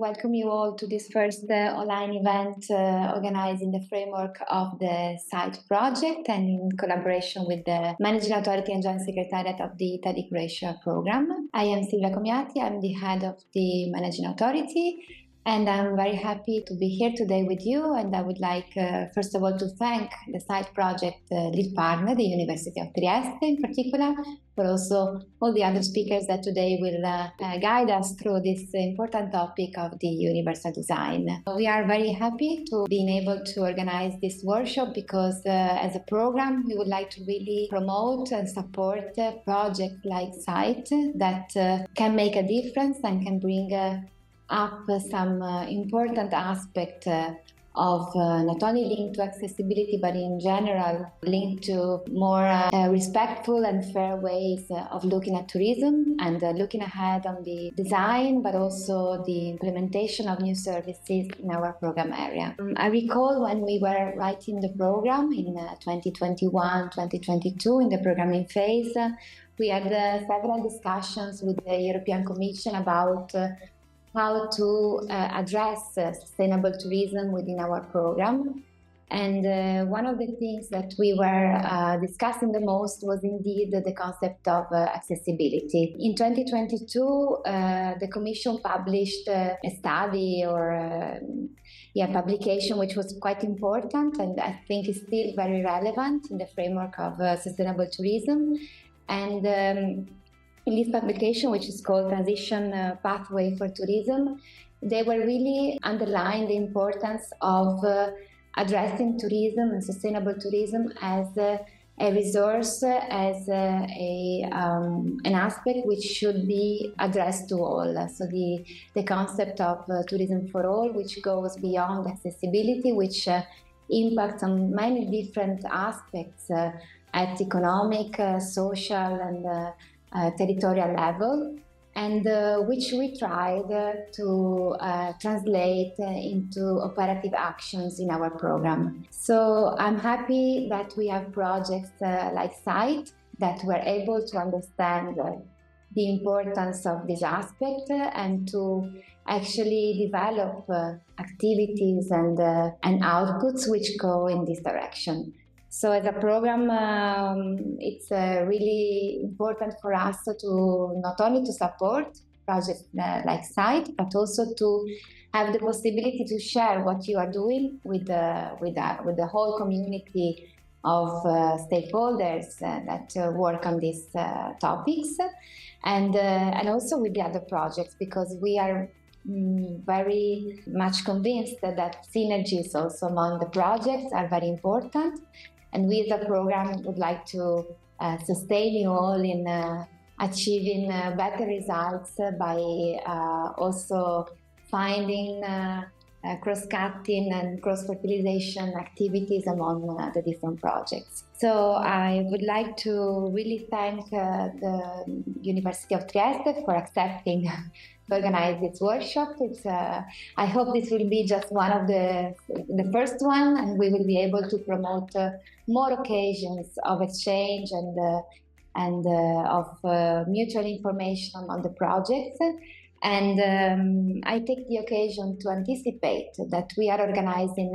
welcome you all to this first online event organized in the framework of the SITE project and in collaboration with the Managing Authority and Joint Secretariat of the Italy-Croatia program. I am Silvia Commiati, I'm the head of the Managing Authority, and I'm very happy to be here today with you. And I would like, first of all, to thank the SITE project lead partner, the University of Trieste in particular, but also all the other speakers that today will guide us through this important topic of the universal design. We are very happy to being able to organize this workshop because as a program, we would like to really promote and support projects like SITE that can make a difference and can bring up some important aspect of not only linked to accessibility, but in general linked to more respectful and fair ways of looking at tourism and looking ahead on the design, but also the implementation of new services in our program area. I recall when we were writing the program in 2021-2022 in the programming phase, we had several discussions with the European Commission about how to address sustainable tourism within our program. And one of the things that we were discussing the most was indeed the concept of accessibility. In 2022, the Commission published a study or publication which was quite important and I think is still very relevant in the framework of sustainable tourism. And in this publication, which is called Transition Pathway for Tourism, they were really underlying the importance of addressing tourism and sustainable tourism as a resource, as an aspect which should be addressed to all. So the concept of tourism for all, which goes beyond accessibility, which impacts on many different aspects at economic, social, and territorial level, and which we tried to translate into operative actions in our program. So I'm happy that we have projects like SITE that were able to understand the importance of this aspect and to actually develop activities and outputs which go in this direction. So as a program, it's really important for us to not only to support projects like SITE, but also to have the possibility to share what you are doing with the whole community of stakeholders that work on these topics, and also with the other projects, because we are very much convinced that synergies also among the projects are very important. And we as a program would like to sustain you all in achieving better results by also finding cross-cutting and cross-fertilization activities among the different projects. So I would like to really thank the University of Trieste for accepting to organize this workshop. I hope this will be just one of the first one, and we will be able to promote more occasions of exchange and of mutual information on the projects. And I take the occasion to anticipate that we are organizing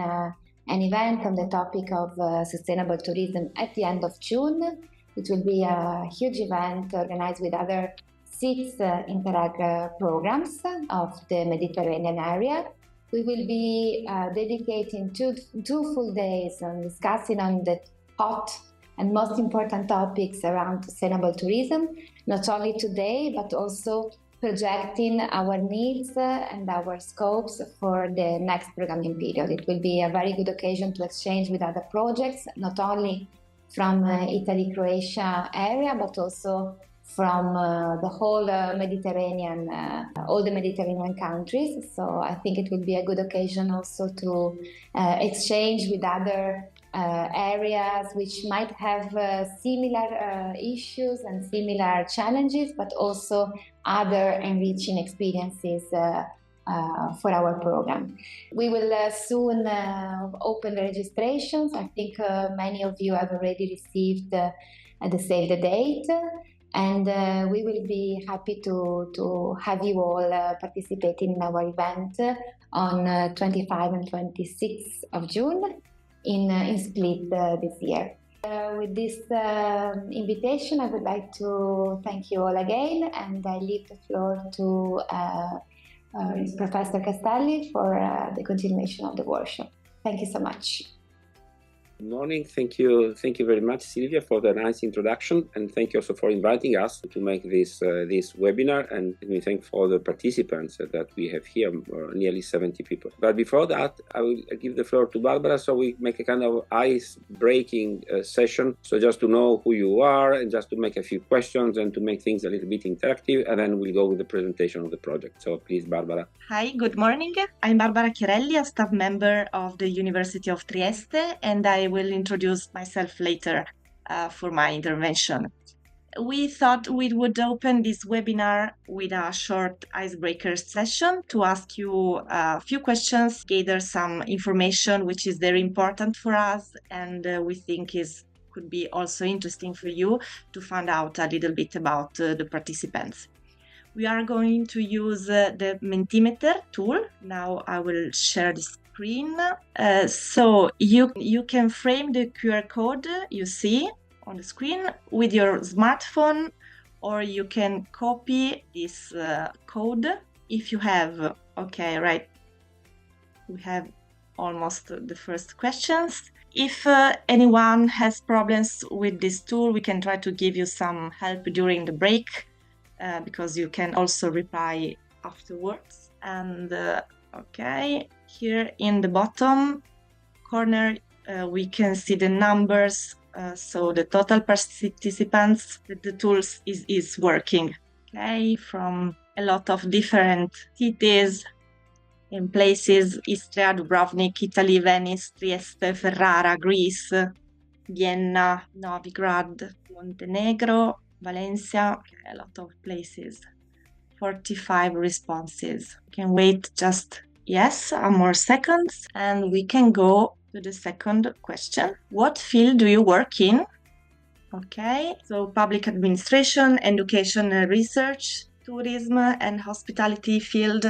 an event on the topic of sustainable tourism at the end of June. It will be a huge event organized with other 6 Interreg programs of the Mediterranean area. We will be dedicating two full days on discussing on the hot and most important topics around sustainable tourism, not only today, but also projecting our needs and our scopes for the next programming period. It will be a very good occasion to exchange with other projects, not only from Italy-Croatia area, but also from the whole Mediterranean, all the Mediterranean countries. So I think it will be a good occasion also to exchange with other areas which might have similar issues and similar challenges, but also other enriching experiences for our program. We will soon open the registrations. I think many of you have already received the save the date. And we will be happy to have you all participating in our event on 25 and 26th of June in Split this year. With this invitation, I would like to thank you all again, and I leave the floor to Professor Castelli for the continuation of the workshop. Thank you so much. Good morning. Thank you very much, Silvia, for the nice introduction, and thank you also for inviting us to make this webinar. And we thank for the participants that we have here, nearly 70 people. But before that, I will give the floor to Barbara, so we make a kind of ice-breaking session. So just to know who you are, and just to make a few questions, and to make things a little bit interactive, and then we'll go with the presentation of the project. So please, Barbara. Hi, good morning. I'm Barbara Chiarelli, a staff member of the University of Trieste, and I will introduce myself later for my intervention. We thought we would open this webinar with a short icebreaker session to ask you a few questions, gather some information which is very important for us, and we think could be also interesting for you to find out a little bit about the participants. We are going to use the Mentimeter tool. Now I will share the screen. So you can frame the QR code you see on the screen with your smartphone, or you can copy this code if you have. Okay, right. We have almost the first questions. If anyone has problems with this tool, we can try to give you some help during the break. Because you can also reply afterwards. And okay, here in the bottom corner, we can see the numbers. So the total participants that the tool is working. Okay, from a lot of different cities and places: Istria, Dubrovnik, Italy, Venice, Trieste, Ferrara, Greece, Vienna, Novigrad, Montenegro, Valencia, a lot of places. 45 responses. We can wait just, more seconds, and we can go to the second question. What field do you work in? Okay, so public administration, education and research, tourism and hospitality field,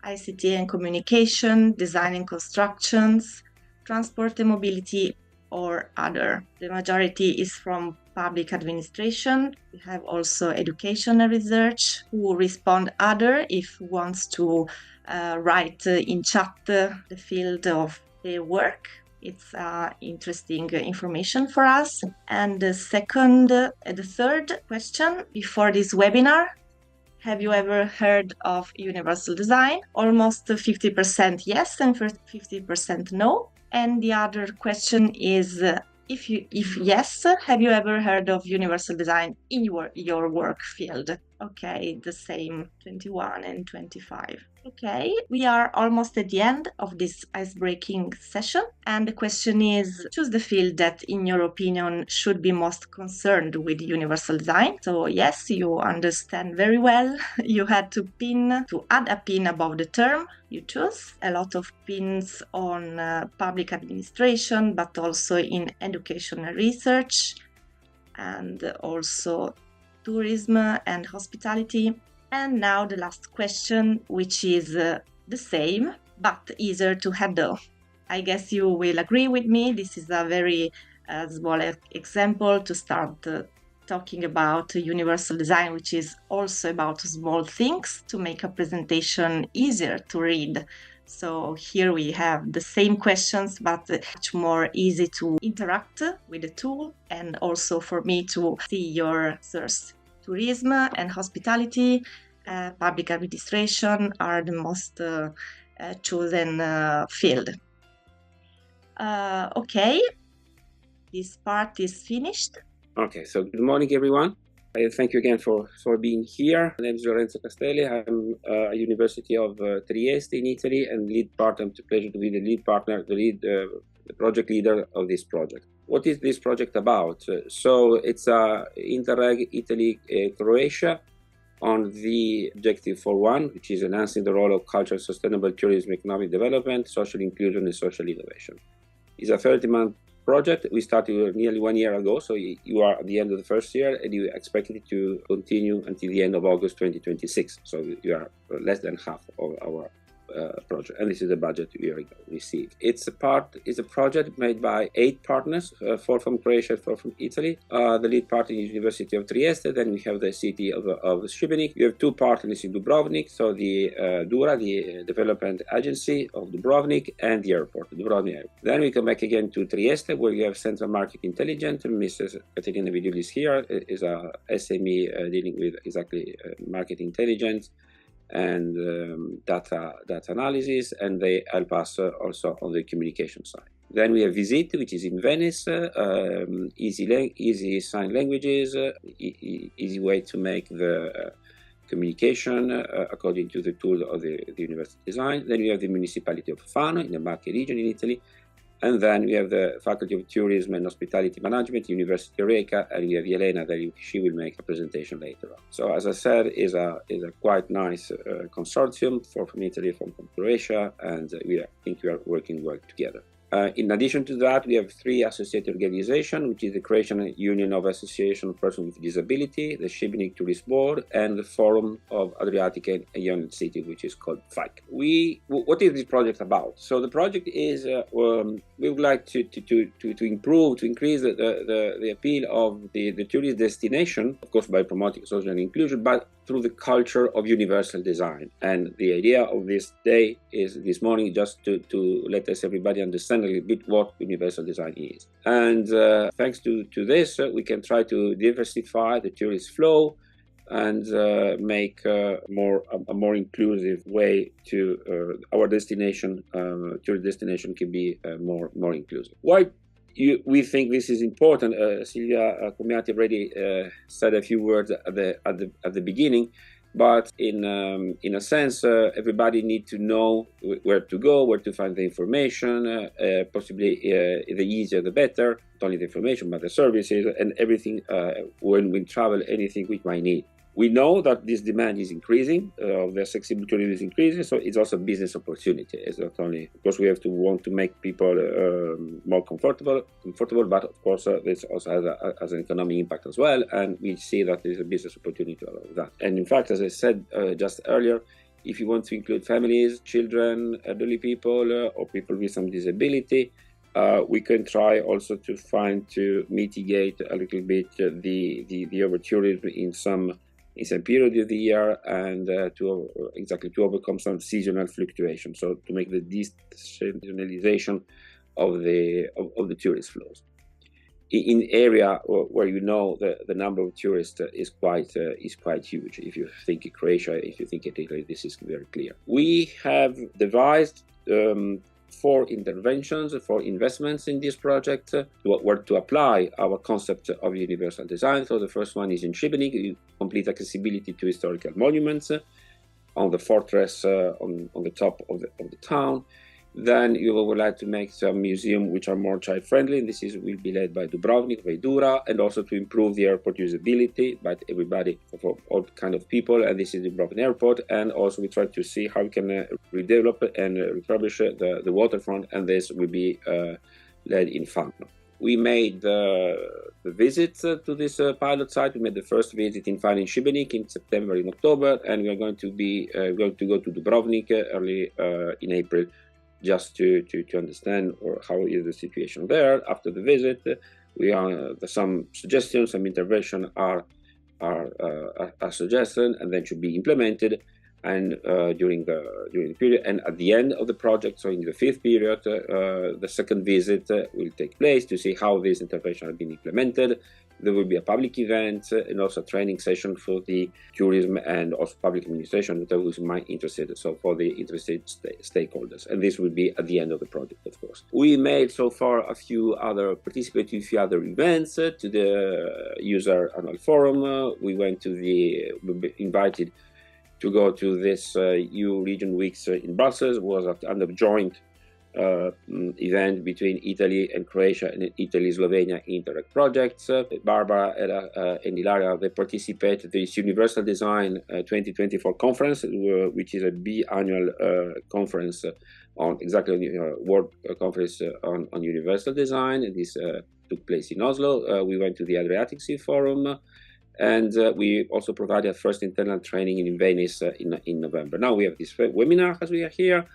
ICT and communication, design and constructions, transport and mobility, or other. The majority is from public administration. We have also education and research, who respond other if wants to write in chat the field of their work. It's interesting information for us. And the third question before this webinar: have you ever heard of universal design? Almost 50% yes and 50% no. And the other question is, if yes, have you ever heard of universal design in your work field? Okay, the same, 21 and 25. Okay, we are almost at the end of this ice-breaking session, and the question is, choose the field that, in your opinion, should be most concerned with universal design. So yes, you understand very well. You had to add a pin above the term you choose. A lot of pins on public administration, but also in education and research, and also tourism and hospitality. And now the last question, which is the same, but easier to handle. I guess you will agree with me. This is a very small example to start talking about universal design, which is also about small things to make a presentation easier to read. So here we have the same questions, but much more easy to interact with the tool, and also for me to see your source. Tourism and hospitality, public administration are the most chosen field. Okay, this part is finished. Okay, so good morning, everyone. Thank you again for being here. My name is Lorenzo Castelli. I'm at University of Trieste in Italy, and lead partner. It's a pleasure to be the lead partner, the project leader of this project. What is this project about? So it's Interreg Italy-Croatia on the objective 4.1, which is enhancing the role of cultural sustainable tourism, economic development, social inclusion, and social innovation. It's a 30-month project. We started nearly 1 year ago, so you are at the end of the first year, and you expect it to continue until the end of August 2026. So you are less than half of our project, and this is the budget we received. It's a project made by 8 partners, 4 from Croatia, 4 from Italy. The lead partner is University of Trieste. Then we have the city of Šibenik. We have 2 partners in Dubrovnik, so the DURA, the development agency of Dubrovnik, and the airport, Dubrovnik Airport. Then we come back again to Trieste, where we have Central Market Intelligence. Mrs. Caterina Vidulis here is a SME dealing with exactly market intelligence and data analysis, and they help us also on the communication side. Then we have Visit, which is in Venice, easy sign languages, easy way to make the communication according to the tool of the university design. Then we have the municipality of Fano in the Marche region in Italy. And then we have the Faculty of Tourism and Hospitality Management, University of Rijeka, and we have Jelena that she will make a presentation later on. So as I said, is a quite nice consortium from Italy, from Croatia, and I think we are working well together. In addition to that, we have 3 associated organizations, which is the Croatian Union of Association of Persons with Disability, the Šibenik Tourist Board, and the Forum of Adriatic and Ionian City, which is called FIC. What is this project about? So the project is we would like to improve, to increase the appeal of the tourist destination, of course by promoting social inclusion, but through the culture of universal design. And the idea of this day is this morning just to let us everybody understand a little bit what universal design is. And thanks to this, we can try to diversify the tourist flow and make a more inclusive way to our destination. Tourist destination can be more inclusive. Why we think this is important? Silvia Commiati already said a few words at the beginning, but in a sense, everybody needs to know where to go, where to find the information. Possibly, the easier the better. Not only the information, but the services and everything. When we travel, anything we might need. We know that this demand is increasing, the accessible tourism is increasing, so it's also a business opportunity. It's not only because we have to want to make people more comfortable, but of course this also has an economic impact as well, and we see that there's a business opportunity out of that. And in fact, as I said just earlier, if you want to include families, children, elderly people, or people with some disability, we can try also to mitigate a little bit the over-tourism in some period of the year, and to overcome some seasonal fluctuation. So to make the deseasonalization of the tourist flows in area where you know the number of tourists is quite huge. If you think of Croatia, if you think of Italy, this is very clear. We have devised 4 interventions, 4 investments in this project, where to apply our concept of universal design. So the first one is in Šibenik, you complete accessibility to historical monuments on the fortress on the top of the town. Then you would like to make some museums which are more child-friendly, and this will be led by Dubrovnik, by DURA, and also to improve the airport usability by everybody, for all kind of people, and this is the Dubrovnik Airport. And also we try to see how we can redevelop and refurbish the waterfront, and this will be led in Fano. We made the visit to this pilot site. We made the first visit in Fano in Šibenik in September, in October, and we are going to go to Dubrovnik early in April, just to understand how is the situation there. After the visit, some suggestions, some intervention are suggested, and then should be implemented. And during the period, and at the end of the project, so in the 5th period, the second visit will take place to see how this intervention has been implemented. There will be a public event and also a training session for the tourism and also public administration, who's interested, so for the interested stakeholders. And this will be at the end of the project, of course. We made so far participated in a few other events to the user annual forum. We were invited to go to this EU Region Weeks in Brussels. Was under joint event between Italy and Croatia and Italy-Slovenia Interreg projects. Barbara and Ilaria, they participate in this Universal Design 2024 conference, which is a biannual conference on World Conference on Universal Design. And this took place in Oslo. We went to the Adriatic Sea Forum. And we also provided first internal training in Venice in November. Now we have this webinar as we are here.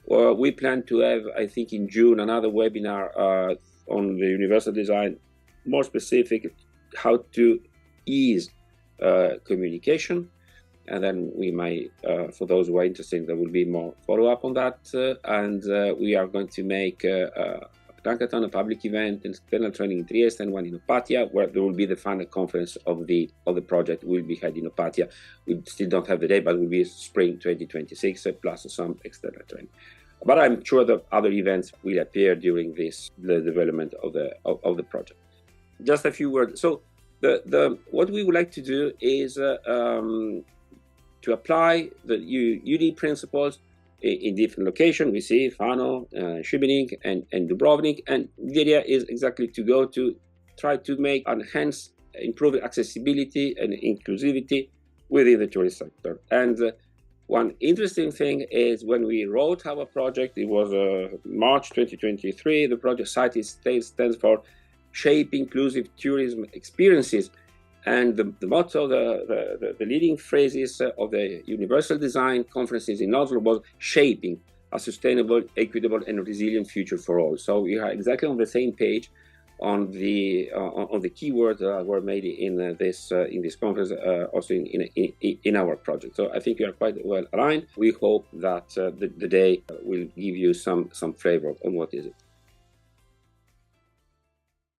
We plan to have, I think, in June, another webinar on the universal design, more specific, how to ease communication. And then we might, for those who are interested, there will be more follow-up on that. And we are going to make hackathon, a public event, internal training in Trieste, and one in Opatija, where there will be the final conference of the project. Will be held in Opatija. We still don't have the date, but it will be spring 2026, plus some external training. But I'm sure that other events will appear during the development of the project. Just a few words. So what we would like to do is to apply the UD principles in different locations. We see Fano, Šibenik, and Dubrovnik, and the idea is exactly to try to enhance, improve accessibility and inclusivity within the tourist sector. And one interesting thing is when we wrote our project, it was March 2023, the project stands for Shape Inclusive Tourism Experiences. And the motto, the leading phrases of the Universal Design conferences in Oslo was shaping a sustainable, equitable, and resilient future for all. So we are exactly on the same page on the keywords that were made in this conference, also in our project. So I think we are quite well aligned. We hope that the day will give you some flavor on what is it.